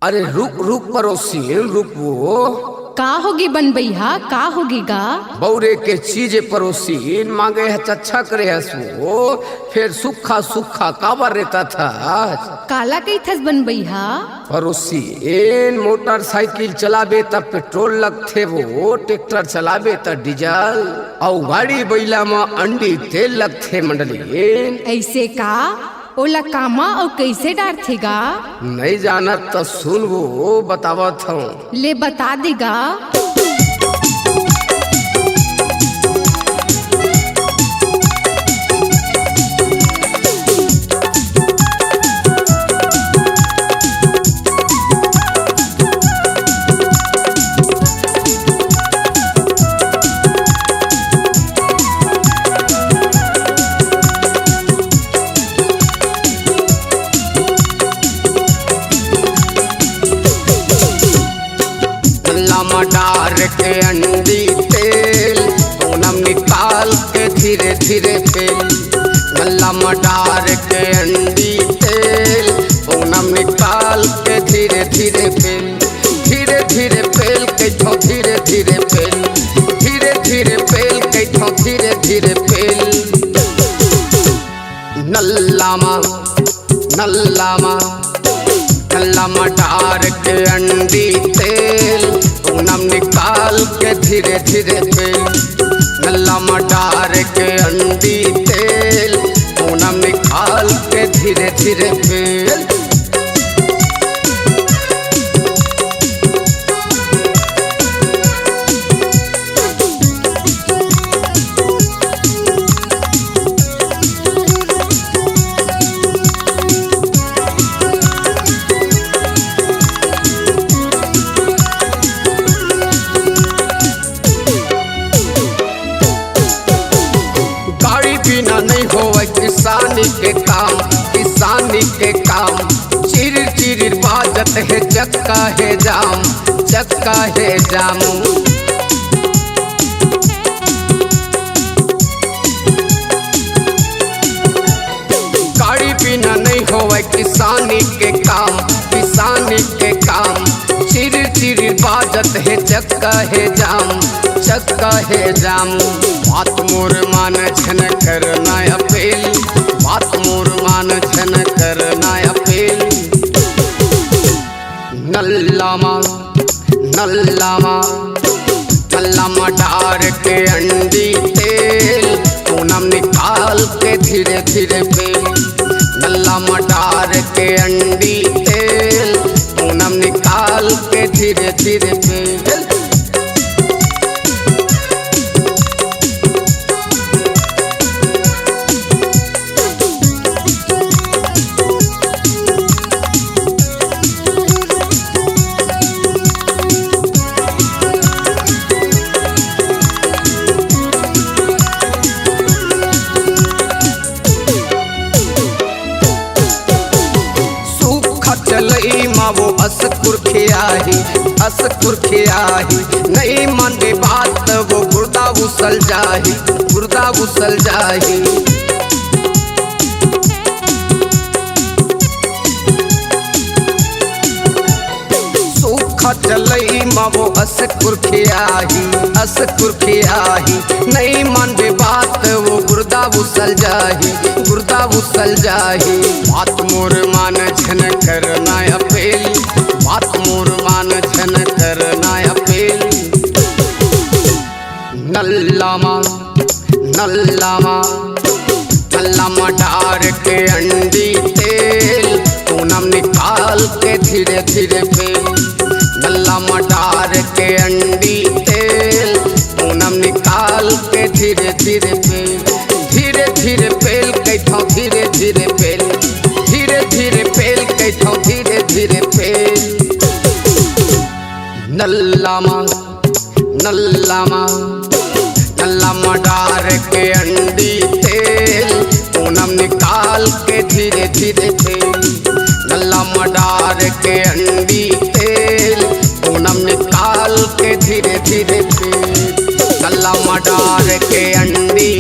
अरे रुक रुक पड़ोसी रुक वो का होगी बन भैया का होगी गा बौरे के चीज पड़ोसी मांगे है चच्छा करे है सो फिर सूखा सूखा काबर रहता था काला कई थस बन भैया पड़ोसी इन मोटरसाइकिल चलाबे तब पेट्रोल लगथे वो ट्रैक्टर चलाबे तब डीजल और गाड़ी बैला में अंडी तेल लगथे मंडली ऐसे का ओला कामा और कैसे डारथेगा नहीं जानत तो सुन वो बतावत हूँ ले बता देगा डार के अंडी तेल पूनम निकाल के धीरे धीरे फेल गल्ला मडार के अंडी तेल पूनम निकाल के धीरे धीरे फेल धीरे धीरे फेल कैठो धीरे धीरे फेल धीरे धीरे फेल कैठो धीरे धीरे फेल नल्लामा नल्लामा गल्ला मडार के अंडी तेल पूनम निकाल के धीरे धीरे फेल गल्ला मडार के अंडी तेल पूनम निकाल के धीरे धीरे फेल नहीं होवे किसानी के काम चिर चिर बाजत है चक्का है जाम गाड़ी बिना नहीं होवे किसानी के काम चिर चिर बाजत है चक्का है जाम बात मोर मान छन करना अपील बात मोर मान छन करना अपील नल्लामा डार के अंडी तेल पूनम निकाल के धीरे धीरे फेल नल्लामा डार के अंडी तेल पूनम निकाल के धीरे धीरे फेल चलई मावो असकुर खियाही नहीं माने बात वो गुर्दा उसल जाही सूखा चलई मावो असकुर खियाही नहीं माने बात वो गुर्दा उसल जाही बात मोर मान छन करना अपील बात मोर मान छन करना अपील नल्लामा डार के अंडी तेल पूनम निकाल के धीरे धीरे फेल नल्लामा डार के अंडी तेल पूनम निकाल के धीरे धीरे फेल धीरे धीरे फेल कैठो धीरे धीरे फेल धीरे धीरे फेल कैठो धीरे धीरे फेल नल्लामा डार के अंडी तेल पूनम निकाल के धीरे धीरे फेल नल्लामा डार के अंडी तेल पूनम निकाल के धीरे धीरे फेल नल्लामा डार के अंडी